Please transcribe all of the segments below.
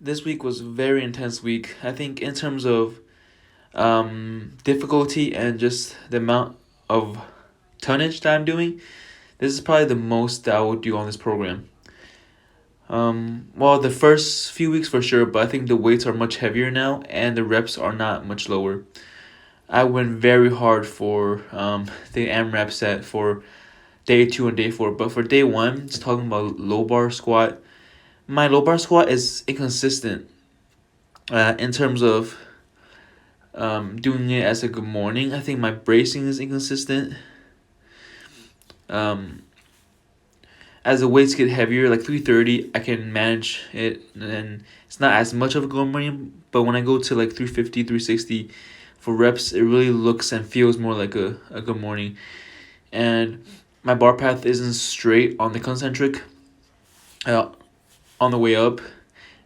This week was a very intense week. I think in terms of difficulty and just the amount of tonnage that I'm doing, this is probably the most that I would do on this program. Well, the first few weeks for sure, but I think the weights are much heavier now and the reps are not much lower. I went very hard for the AMRAP set for day 2 and day 4, but for day 1, just talking about low bar squat, my low bar squat is inconsistent in terms of doing it as a good morning. I think my bracing is inconsistent. As the weights get heavier, like 330, I can manage it, and it's not as much of a good morning. But when I go to like 350, 360 for reps, it really looks and feels more like a good morning. And my bar path isn't straight on the concentric. On the way up,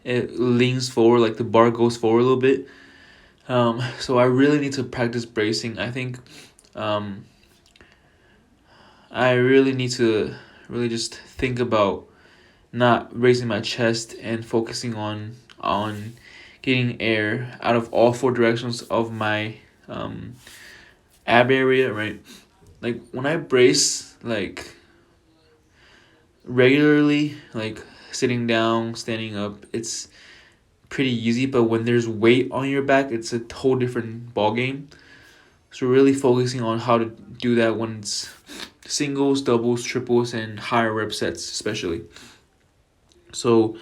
it leans forward, like the bar goes forward a little bit. So I really need to practice bracing. I think I really need to really just think about not raising my chest and focusing on getting air out of all 4 directions of my ab area, right? Like when I brace like regularly, like sitting down, standing up, it's pretty easy, but when there's weight on your back, it's a whole different ball game. So really focusing on how to do that when it's singles, doubles, triples, and higher rep sets especially. So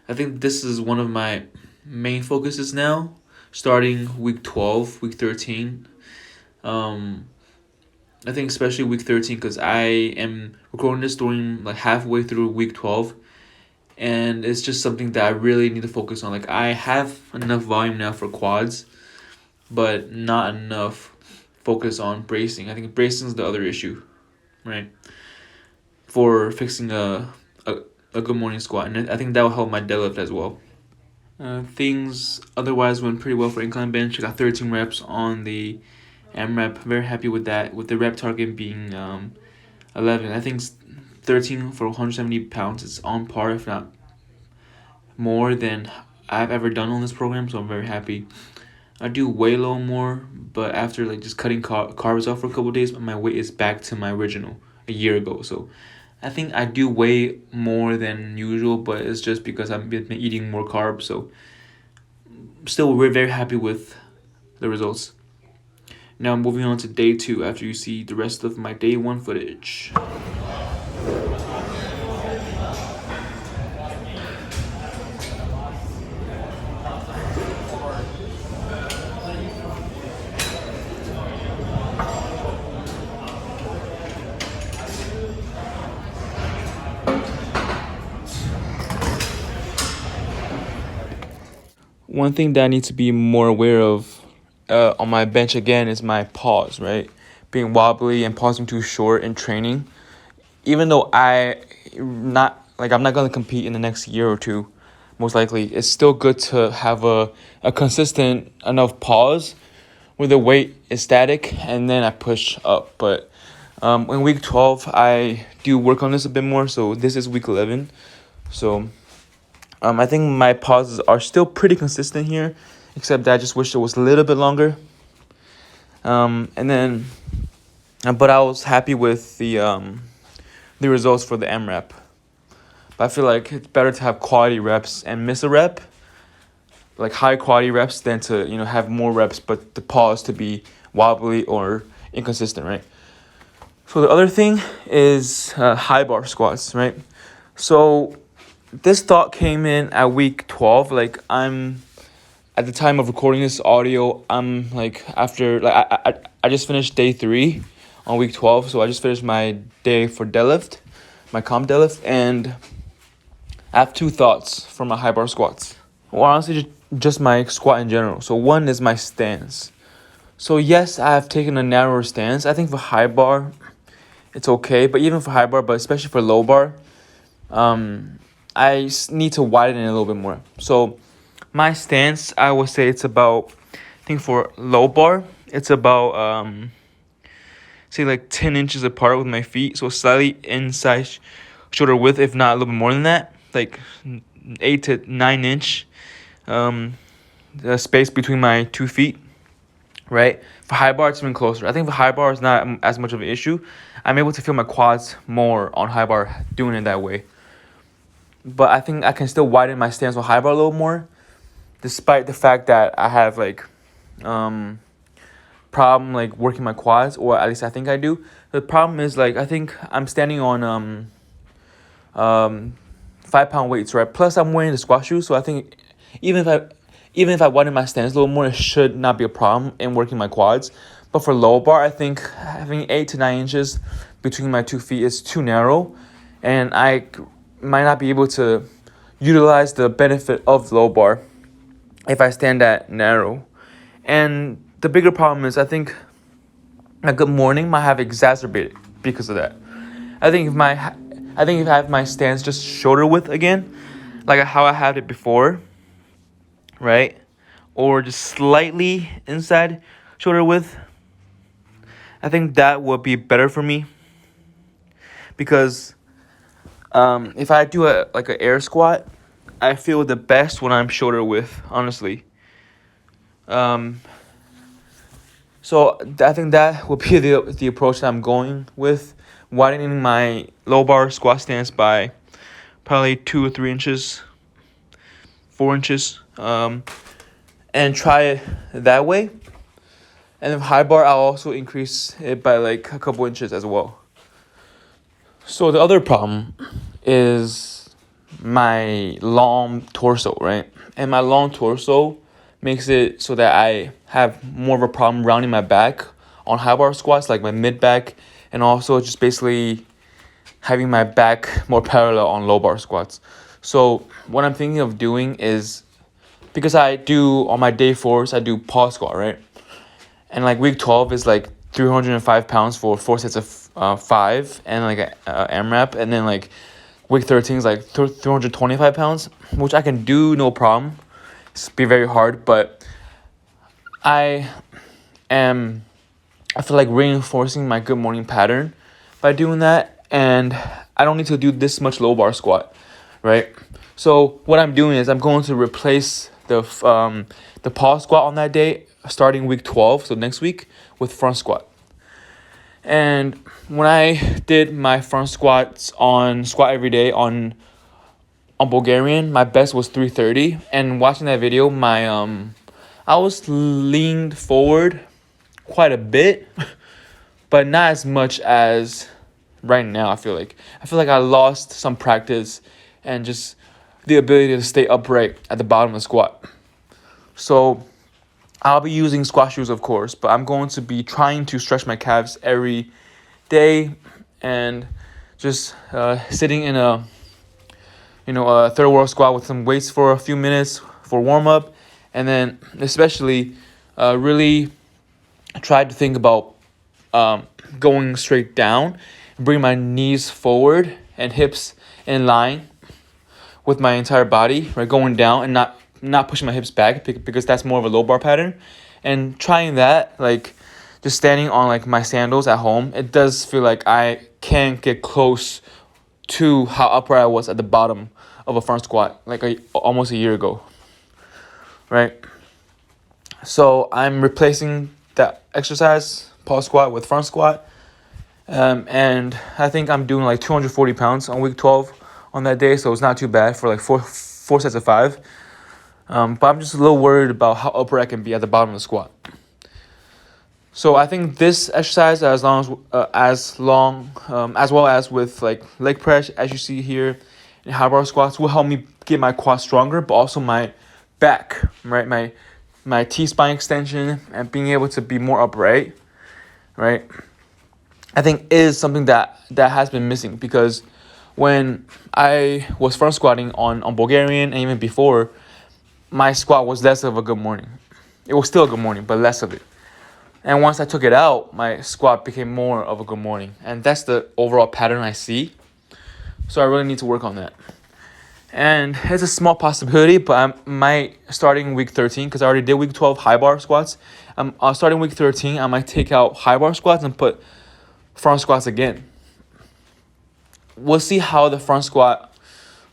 I think this is one of my main focuses now, starting week 12, week 13. I think especially week 13 because I am recording this during like halfway through week 12, and it's just something that I really need to focus on. Like I have enough volume now for quads, but not enough focus on bracing. I think bracing is the other issue, right? For fixing a good morning squat, and I think that will help my deadlift as well. Things otherwise went pretty well for incline bench. I got 13 reps on the AMRAP. Very happy with that, with the rep target being 11. I think 13 for 170 pounds is on par, if not more than I've ever done on this program, so I'm very happy. I do way low more, but after like just cutting carbs off for a couple days, my weight is back to my original a year ago. So I think I do way more than usual, but it's just because I've been eating more carbs. So still, we're very happy with the results. Now moving on to day 2 after you see the rest of my day 1 footage. One thing that I need to be more aware of on my bench again is my pause, right? Being wobbly and pausing too short in training. Even though I'm not gonna compete in the next year or two, most likely, it's still good to have a consistent enough pause where the weight is static and then I push up. But in week 12, I do work on this a bit more. So this is week 11. So I think my pauses are still pretty consistent here, except that I just wish it was a little bit longer. But I was happy with the results for the AMRAP. But I feel like it's better to have quality reps and miss a rep, like high quality reps, than to have more reps but the pause to be wobbly or inconsistent, right? So the other thing is high bar squats, right? So this thought came in at week 12. Like I'm at the time of recording this audio, I'm like after I just finished day 3 on week 12, so I just finished my day for deadlift, my comp deadlift, and I have 2 thoughts for my high bar squats. Well, honestly, just my squat in general. So one is my stance. So yes, I have taken a narrower stance. I think for high bar, it's okay, but even for high bar, but especially for low bar, I need to widen it a little bit more. So my stance, I would say it's about, I think for low bar, it's about, say like 10 inches apart with my feet. So slightly inside shoulder width, if not a little bit more than that. Like 8 to 9 inch the space between my 2 feet, right? For high bar, it's even closer. I think for high bar, it's not as much of an issue. I'm able to feel my quads more on high bar doing it that way. But I think I can still widen my stance on high bar a little more, despite the fact that I have like problem like working my quads, or at least I think I do. The problem is like I think I'm standing on 5-pound weights, right? Plus I'm wearing the squat shoes, so I think even if I widen my stance a little more, it should not be a problem in working my quads. But for low bar, I think having 8 to 9 inches between my 2 feet is too narrow, and I might not be able to utilize the benefit of low bar if I stand that narrow. And the bigger problem is I think a good morning might have exacerbated because of that. I think if I have my stance just shoulder width again, like how I had it before, right? Or just slightly inside shoulder width, I think that would be better for me. Because if I do an air squat, I feel the best when I'm shoulder width, honestly. So I think that will be the approach that I'm going with, widening my low bar squat stance by probably 2 or 3 inches, 4 inches, and try it that way. And then high bar, I'll also increase it by like a couple inches as well. So the other problem is my long torso, right? And my long torso makes it so that I have more of a problem rounding my back on high bar squats, like my mid back, and also just basically having my back more parallel on low bar squats. So what I'm thinking of doing is, because I do on my day 4s, I do pause squat, right? And like week 12 is like 305 pounds for 4 sets of 5 and like a AMRAP, and then like week 13 is like 325 pounds, which I can do no problem. It's be very hard, but I feel like reinforcing my good morning pattern by doing that, and I don't need to do this much low bar squat, right? So what I'm doing is I'm going to replace the pause squat on that day, starting week 12, so next week, with front squat. And when I did my front squats on Squat Every Day on Bulgarian, my best was 330. And watching that video, I was leaned forward quite a bit, but not as much as right now. I feel like I lost some practice and just the ability to stay upright at the bottom of the squat. So I'll be using squat shoes, of course, but I'm going to be trying to stretch my calves every day and just sitting in a third world squat with some weights for a few minutes for warm up, and then especially really try to think about going straight down, bring my knees forward and hips in line with my entire body, right, going down and not pushing my hips back, because that's more of a low bar pattern. And trying that, like just standing on like my sandals at home, it does feel like I can get close to how upright I was at the bottom of a front squat like almost a year ago, right? So I'm replacing that exercise, pause squat, with front squat, and I think I'm doing like 240 pounds on week 12 on that day, so it's not too bad for like four sets of 5. But I'm just a little worried about how upright I can be at the bottom of the squat. So I think this exercise, as well as with like leg press, as you see here, and high bar squats, will help me get my quads stronger, but also my back, right? My T-spine extension and being able to be more upright, right? I think is something that has been missing, because when I was front squatting on Bulgarian and even before, my squat was less of a good morning. It was still a good morning, but less of it. And once I took it out, my squat became more of a good morning. And that's the overall pattern I see. So I really need to work on that. And it's a small possibility, but I might, starting week 13, because I already did week 12 high bar squats. Starting week 13, I might take out high bar squats and put front squats again. We'll see how the front squat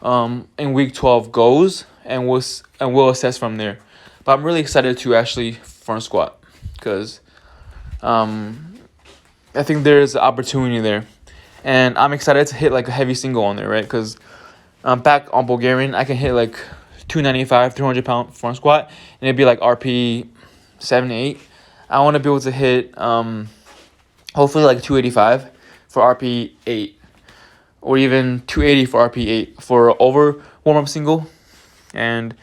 in week 12 goes, and we'll assess from there. But I'm really excited to actually front squat because I think there's opportunity there, and I'm excited to hit like a heavy single on there, right? Because back on Bulgarian, I can hit like 295, 300-pound front squat, and it'd be like RP 7, 8. I want to be able to hit hopefully like 285 for RP 8, or even 280 for RP 8 for over warm up single. And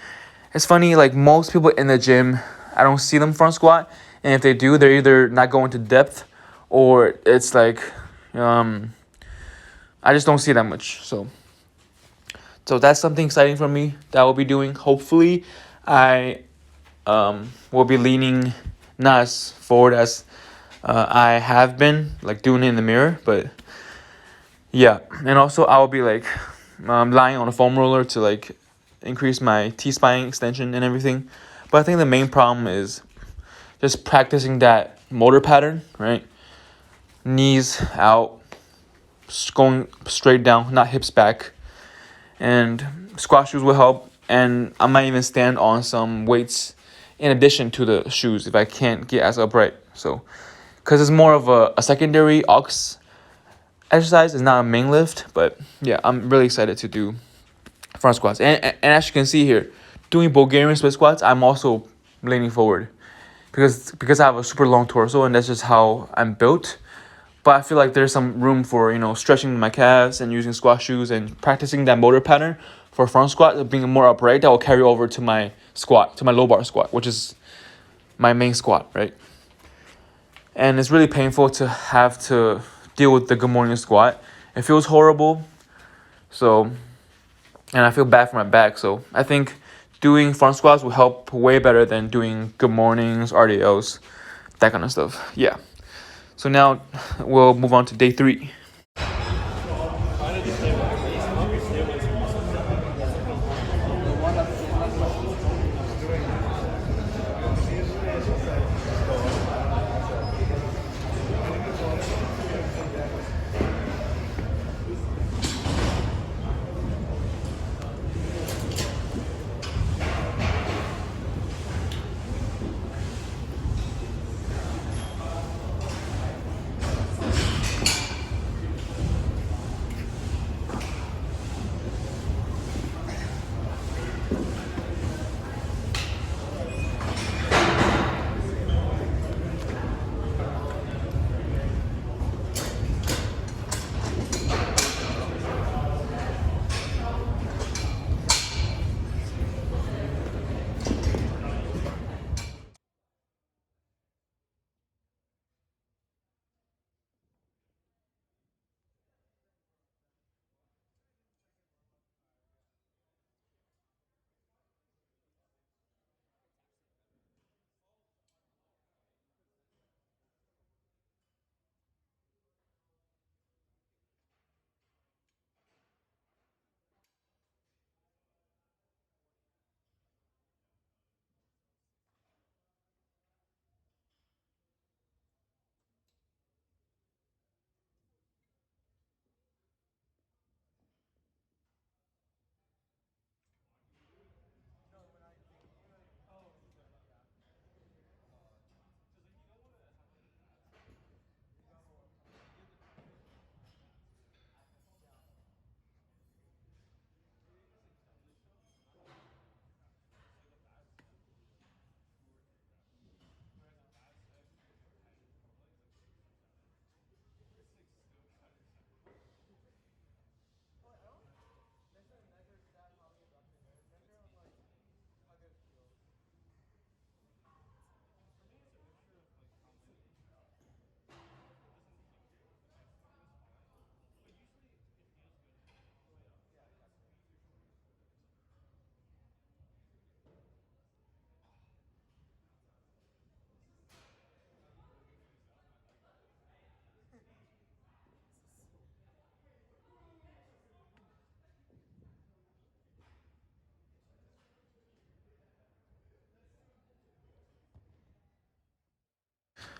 it's funny, like most people in the gym, I don't see them front squat, and if they do, they're either not going to depth, or it's like I just don't see that much. So that's something exciting for me that I will be doing. Hopefully, I will be leaning not as forward as I have been, like doing it in the mirror, but yeah. And also, I will be like lying on a foam roller to like increase my T-spine extension and everything. But I think the main problem is just practicing that motor pattern, right? Knees out, going straight down, not hips back. And squat shoes will help. And I might even stand on some weights in addition to the shoes if I can't get as upright. So, because it's more of a secondary aux exercise, it's not a main lift. But yeah, I'm really excited to do front squats. And as you can see here, doing Bulgarian split squats, I'm also leaning forward because I have a super long torso, and that's just how I'm built. But I feel like there's some room for, stretching my calves and using squat shoes and practicing that motor pattern for front squat, being more upright. That will carry over to my squat, to my low bar squat, which is my main squat, right? And it's really painful to have to deal with the good morning squat. It feels horrible. So, and I feel bad for my back. So I think doing front squats will help way better than doing good mornings, RDLs, that kind of stuff. Yeah. So now we'll move on to day 3.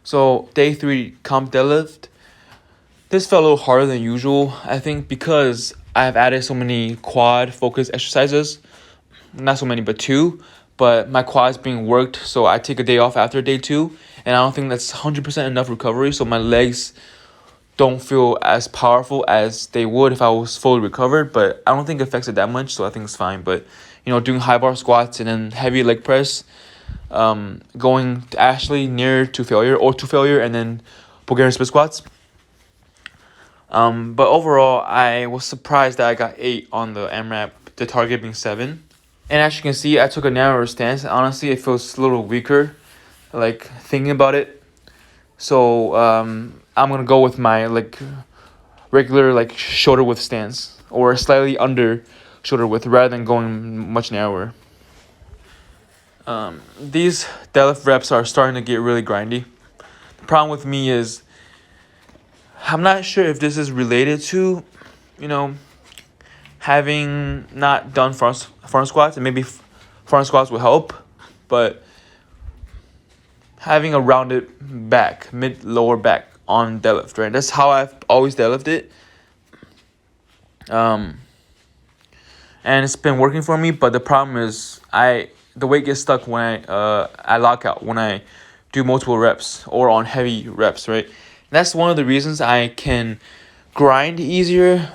So day 3, comp deadlift. This felt a little harder than usual, I think, because I've added so many quad focused exercises. Not so many, but 2. But my quad's being worked, so I take a day off after day 2. And I don't think that's 100% enough recovery, so my legs don't feel as powerful as they would if I was fully recovered. But I don't think it affects it that much, so I think it's fine. But, doing high bar squats and then heavy leg press, going actually near to failure or to failure, and then Bulgarian split squats. But overall, I was surprised that I got 8 on the AMRAP, the target being 7. And as you can see, I took a narrower stance. Honestly, it feels a little weaker, like, thinking about it. So, I'm going to go with my, regular, shoulder width stance, or slightly under shoulder width, rather than going much narrower. These deadlift reps are starting to get really grindy. The problem with me is, I'm not sure if this is related to, having not done front squats, and maybe front squats will help, but having a rounded back, lower back on deadlift, right? That's how I've always deadlifted. And it's been working for me, but the problem is the weight gets stuck when I lock out, when I do multiple reps or on heavy reps, right? And that's one of the reasons I can grind easier,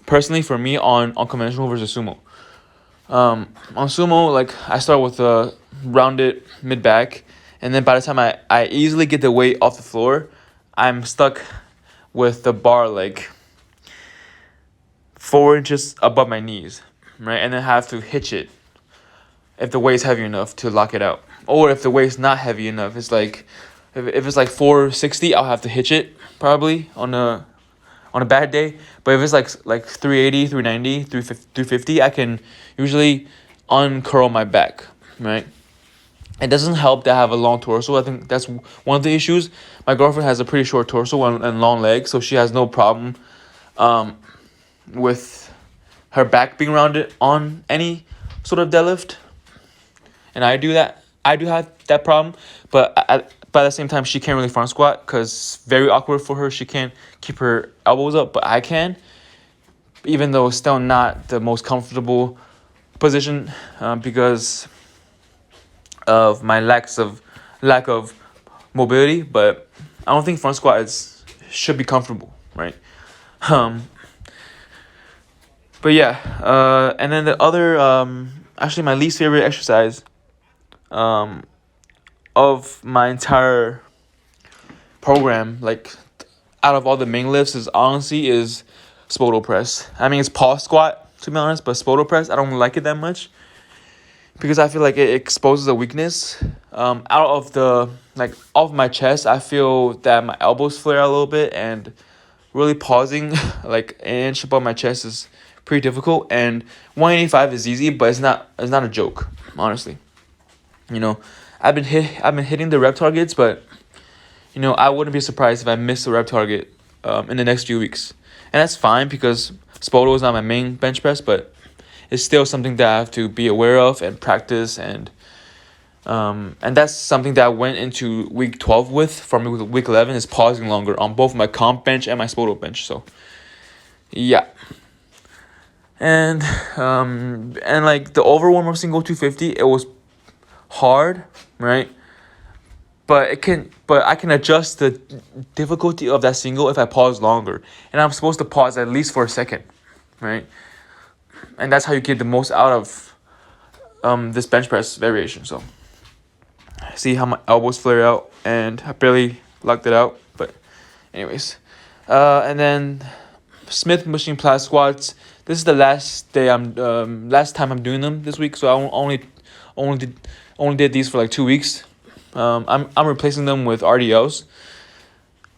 personally for me, on conventional versus sumo. On sumo, I start with a rounded mid back, and then by the time I easily get the weight off the floor, I'm stuck with the bar 4 inches above my knees, right? And then I have to hitch it if the weight's heavy enough to lock it out. Or if the weight's not heavy enough, it's if it's 460, I'll have to hitch it probably on a bad day. But if it's like 380, 390, 350, I can usually uncurl my back, right? It doesn't help that I have a long torso. I think that's one of the issues. My girlfriend has a pretty short torso and long legs, so she has no problem with her back being rounded on any sort of deadlift. And I do have that problem, but by the same time, she can't really front squat because it's very awkward for her. She can't keep her elbows up, but I can, even though it's still not the most comfortable position because of my lack of mobility. But I don't think front squat should be comfortable, right? But yeah, and then the other, actually my least favorite exercise of my entire program, out of all the main lifts, is spoto press. I mean, it's pause squat, to be honest, but spoto press, I don't like it that much because I feel like it exposes a weakness. Out of off my chest, I feel that my elbows flare out a little bit, and really pausing an inch above my chest is pretty difficult. And 185 is easy, but it's not a joke, honestly. I've been hitting the rep targets, but I wouldn't be surprised if I miss the rep target in the next few weeks. And that's fine because spoto is not my main bench press, but it's still something that I have to be aware of and practice, and that's something that I went into week 12 with. For me, with week 11 is pausing longer on both my comp bench and my spoto bench. So yeah. And the overwarmup single 250, it was hard, right? But I can adjust the difficulty of that single if I pause longer. And I'm supposed to pause at least for a second, right? And that's how you get the most out of this bench press variation. So see how my elbows flare out, and I barely locked it out. But anyways, and then Smith machine Platz squats. This is the last time I'm doing them this week. So I only did these for 2 weeks. I'm replacing them with RDLs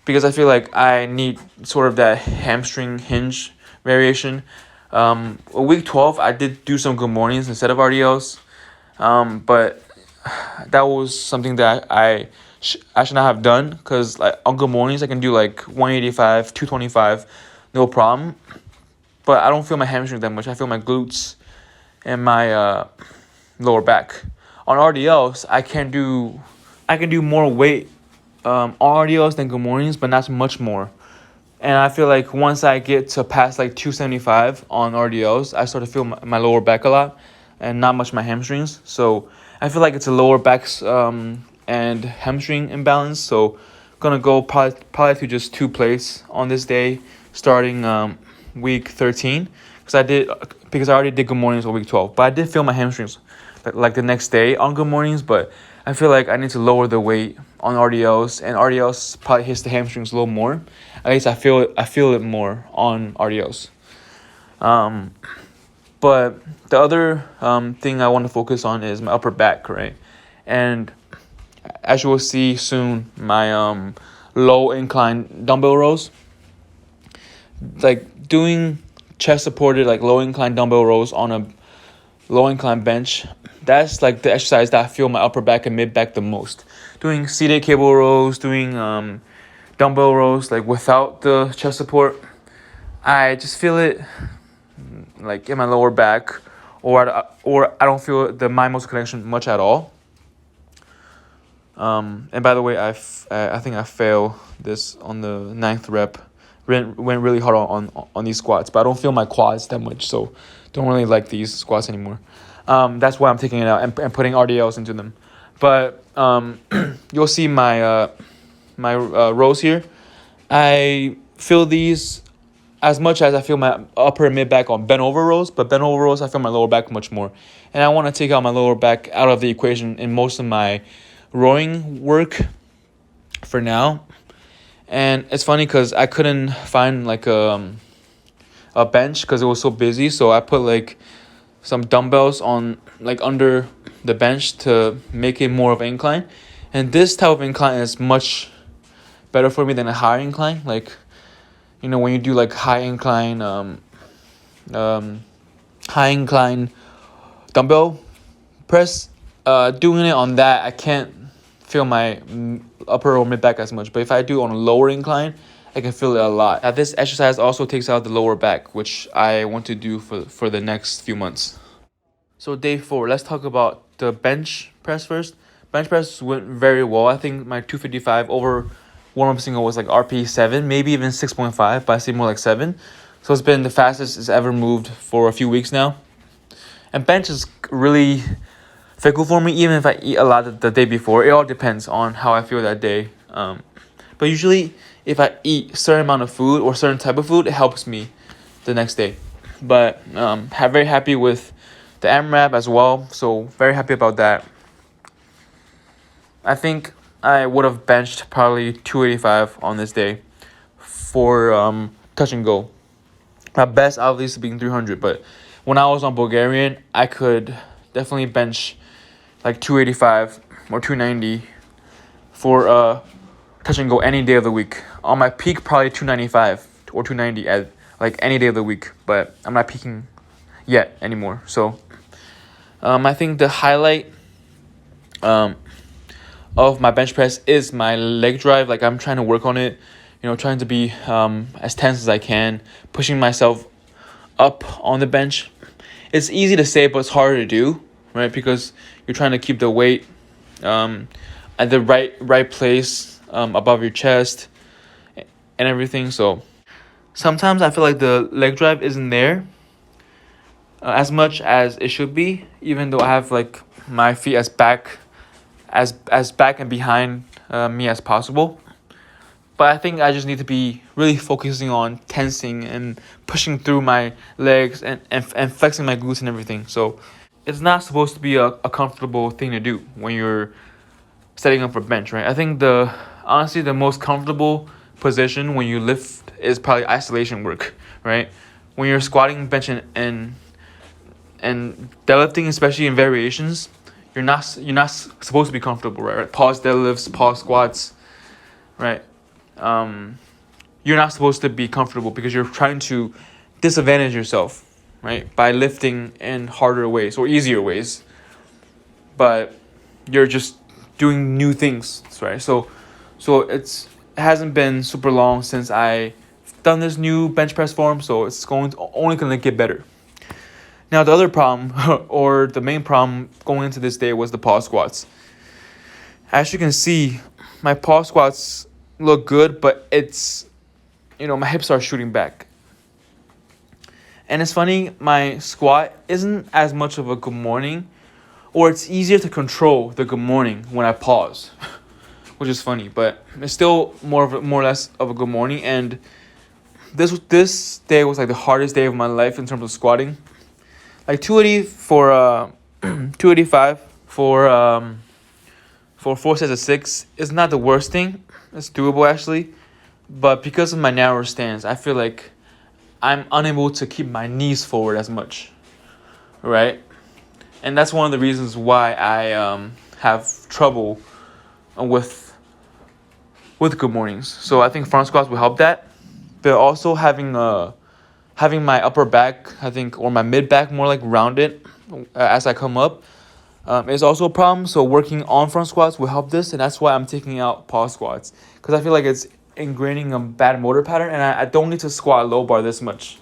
because I feel like I need sort of that hamstring hinge variation. Week 12, I did do some good mornings instead of RDLs, but that was something that I should not have done because on good mornings I can do 185, 225, no problem. But I don't feel my hamstring that much. I feel my glutes and my lower back. On RDLs, I can do more weight on RDLs than good mornings, but not much more. And I feel like once I get to past like 275 on RDLs, I start to feel my lower back a lot and not much my hamstrings. So I feel like it's a lower back and hamstring imbalance. So gonna go probably to just 2 plates on this day, starting week 13, because I already did good mornings on week 12. But I did feel my hamstrings like the next day on good mornings. But I feel like I need to lower the weight on RDLs, and RDLs probably hits the hamstrings a little more. At least I feel it more on RDLs. But the other thing I want to focus on is my upper back, right? And as you will see soon, my low incline dumbbell rows, like doing chest supported like low incline dumbbell rows on a low incline bench, that's like the exercise that I feel my upper back and mid back the most. Doing seated cable rows, doing dumbbell rows like without the chest support, I just feel it like in my lower back, or I don't feel the mind muscle connection much at all. And by the way, I think I failed this on the 9th rep. Went really hard on these squats, but I don't feel my quads that much, so don't really like these squats anymore. That's why I'm taking it out and putting RDLs into them. But you'll see my rows here. I feel these as much as I feel my upper and mid back on bent over rows, but bent over rows I feel my lower back much more. And I want to take out my lower back out of the equation in most of my rowing work for now. And it's funny because I couldn't find like a bench because it was so busy, so I put like some dumbbells on like under the bench to make it more of an incline. And this type of incline is much better for me than a high incline. Like, you know, when you do like high incline dumbbell press, doing it on that, I can't feel my upper or mid back as much. But if I do on a lower incline, I can feel it a lot. Now, this exercise also takes out the lower back, which I want to do for the next few months. So day 4, let's talk about the bench press first. Bench press went very well. I think my 255 over warm-up single was like RP 7, maybe even 6.5, but I see more like 7. So it's been the fastest it's ever moved for a few weeks now. And bench is really fickle for me, even if I eat a lot the day before. It all depends on how I feel that day. But usually, if I eat a certain amount of food or certain type of food, it helps me the next day. But very happy with the AMRAP as well, so very happy about that. I think I would have benched probably 285 on this day for touch and go. My best obviously being 300, but when I was on Bulgarian, I could definitely bench like 285 or 290 for touch and go any day of the week. On my peak, probably 295 or 290 at like any day of the week, but I'm not peaking yet anymore. So I think the highlight of my bench press is my leg drive. Like, I'm trying to work on it, trying to be as tense as I can, pushing myself up on the bench. It's easy to say, but it's harder to do, right? Because you're trying to keep the weight at the right place above your chest and everything. So sometimes I feel like the leg drive isn't there as much as it should be, even though I have like my feet as back and behind me as possible. But I think I just need to be really focusing on tensing and pushing through my legs and flexing my glutes and everything. So it's not supposed to be a comfortable thing to do when you're setting up for bench, right? I think honestly the most comfortable position when you lift is probably isolation work, right? When you're squatting, bench, and deadlifting, especially in variations, you're not supposed to be comfortable, right? Pause deadlifts, pause squats, right? You're not supposed to be comfortable because you're trying to disadvantage yourself, right? By lifting in harder ways or easier ways, but you're just doing new things, right? So it hasn't been super long since I done this new bench press form, so it's only gonna get better. Now, the other problem, or the main problem going into this day, was the pause squats. As you can see, my pause squats look good, but it's my hips are shooting back. And it's funny, my squat isn't as much of a good morning, or it's easier to control the good morning when I pause, which is funny, but it's still more or less of a good morning. And this day was like the hardest day of my life in terms of squatting. Like 280 for 285 for 4 sets of 6 is not the worst thing. It's doable actually, but because of my narrow stance, I feel like I'm unable to keep my knees forward as much, right? And that's one of the reasons why I have trouble with good mornings. So I think front squats will help that, but also having my upper back, I think, or my mid back more like rounded as I come up is also a problem. So working on front squats will help this, and that's why I'm taking out pause squats, because I feel like it's ingraining a bad motor pattern, and I don't need to squat low bar this much,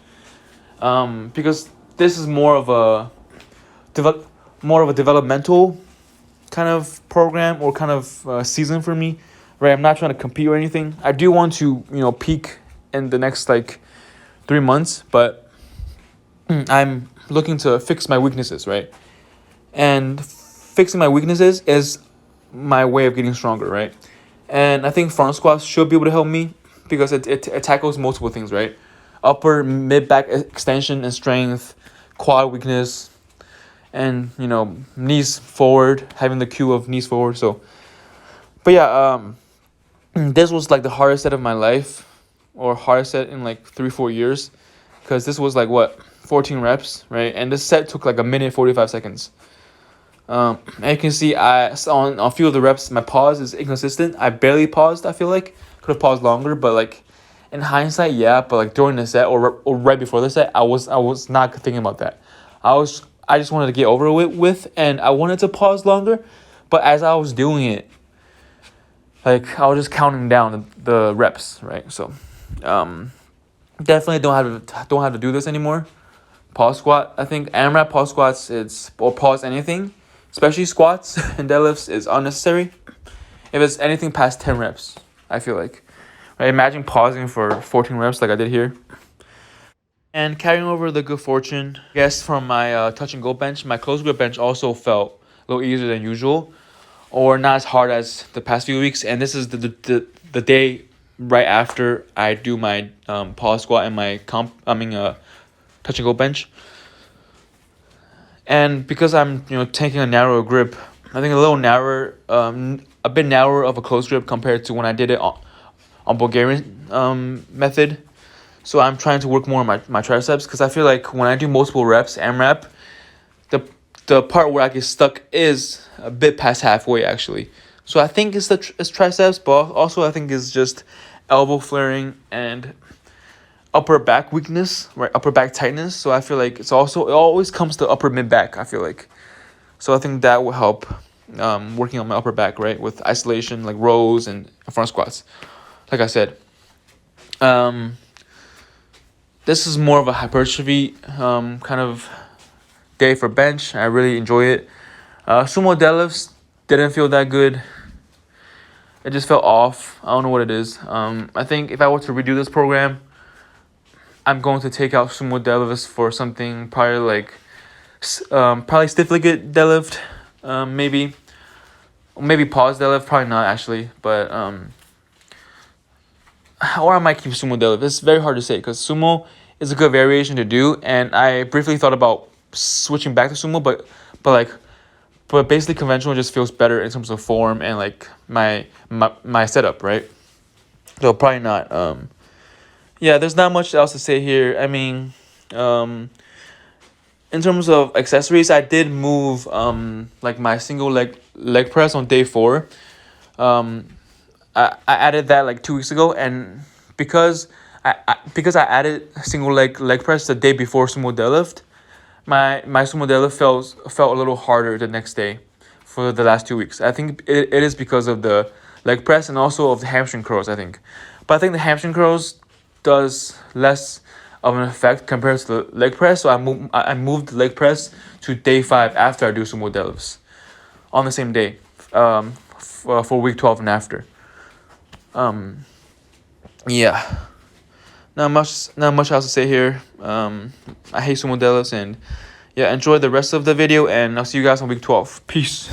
because this is more of a developmental kind of program or kind of season for me, right? I'm not trying to compete or anything. I do want to peak in the next like 3 months, but I'm looking to fix my weaknesses, right? And fixing my weaknesses is my way of getting stronger, right? And I think front squats should be able to help me, because it tackles multiple things, right? Upper mid back extension and strength, quad weakness, and knees forward, having the cue of knees forward. So, but yeah, this was like the hardest set of my life, or hardest set in like 3-4 years, because this was like 14 reps, right? And this set took like 1 minute 45 seconds. And you can see on a few of the reps, my pause is inconsistent. I barely paused. I feel like could have paused longer, but like in hindsight, yeah. But like during the set or right before the set, I was not thinking about that. I just wanted to get over it with, and I wanted to pause longer. But as I was doing it, like I was just counting down the reps, right? So, definitely don't have to do this anymore. Pause squat, I think AMRAP pause squats, or pause anything, especially squats and deadlifts, is unnecessary. If it's anything past 10 reps, I feel like. Right? Imagine pausing for 14 reps like I did here. And carrying over the good fortune, I guess, from my touch and go bench, my close grip bench also felt a little easier than usual, or not as hard as the past few weeks. And this is the day right after I do my pause squat and my touch and go bench. And because I'm taking a narrower grip, I think a bit narrower of a close grip compared to when I did it on Bulgarian method. So I'm trying to work more on my triceps, because I feel like when I do multiple reps, AMRAP, the part where I get stuck is a bit past halfway actually. So I think it's triceps, but also I think it's just elbow flaring and upper back weakness, right? Upper back tightness. So I feel like it always comes to upper mid back, I feel like. So I think that will help working on my upper back, right? With isolation, like rows and front squats. Like I said, this is more of a hypertrophy kind of day for bench. I really enjoy it. Sumo deadlifts didn't feel that good. It just felt off. I don't know what it is. I think if I were to redo this program, I'm going to take out sumo deadlifts for something probably stiff legged deadlift, maybe pause deadlift, probably not actually, but or I might keep sumo deadlift. It's very hard to say, because sumo is a good variation to do, and I briefly thought about switching back to sumo, but basically conventional just feels better in terms of form and like my setup, right? So probably not. Yeah, there's not much else to say here. I mean, in terms of accessories, I did move like my single leg press on day 4. I added that like 2 weeks ago, and because I added single leg press the day before sumo deadlift, my sumo deadlift felt a little harder the next day for the last 2 weeks. I think it is because of the leg press and also of the hamstring curls, I think. But I think the hamstring curls does less of an effect compared to the leg press, so I moved the leg press to day 5 after I do sumo deadlifts on the same day, for week 12 and after. Yeah. not much else to say here. I hate sumo deadlifts, and yeah, enjoy the rest of the video, and I'll see you guys on week 12. Peace.